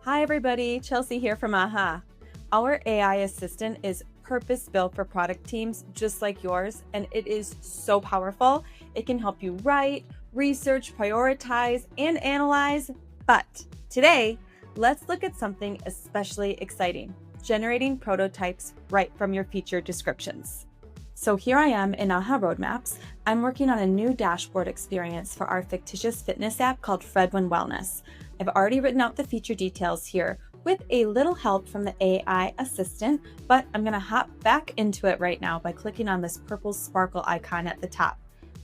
Hi everybody, Chelsea here from AHA. Our AI assistant is purpose-built for product teams just like yours, and it is so powerful. It can help you write, research, prioritize, and analyze. But today, let's look at something especially exciting, generating prototypes right from your feature descriptions. So here I am in AHA Roadmaps. I'm working on a new dashboard experience for our fictitious fitness app called Fredwin Wellness. I've already written out the feature details here with a little help from the AI assistant, but I'm going to hop back into it right now by clicking on this purple sparkle icon at the top.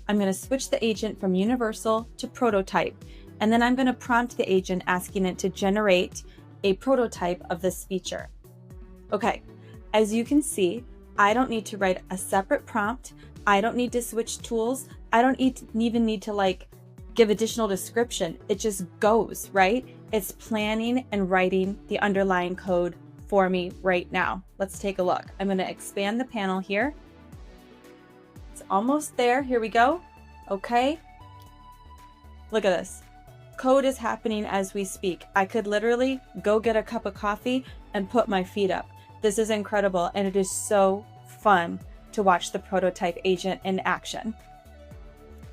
I'm going to switch the agent from universal to prototype, and then I'm going to prompt the agent asking it to generate a prototype of this feature. Okay, as you can see, I don't need to write a separate prompt. I don't need to switch tools. I don't even need to give additional description. It just goes, right? It's planning and writing the underlying code for me right now. Let's take a look. I'm going to expand the panel here. It's almost there. Here we go. Okay. Look at this. Code is happening as we speak. I could literally go get a cup of coffee and put my feet up. This is incredible, and it is so fun to watch the prototype agent in action.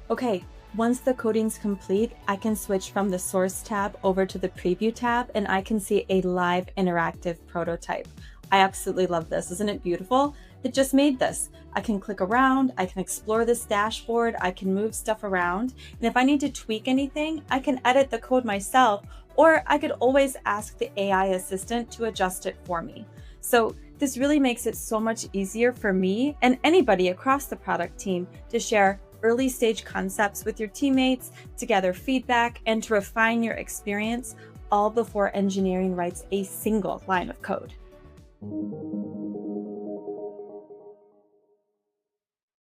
Okay, once the coding's complete, I can switch from the source tab over to the preview tab, and I can see a live interactive prototype. I absolutely love this. Isn't it beautiful? It just made this. I can click around, I can explore this dashboard, I can move stuff around, and if I need to tweak anything, I can edit the code myself, or I could always ask the AI assistant to adjust it for me. So this really makes it so much easier for me and anybody across the product team to share early stage concepts with your teammates, to gather feedback, and to refine your experience, all before engineering writes a single line of code.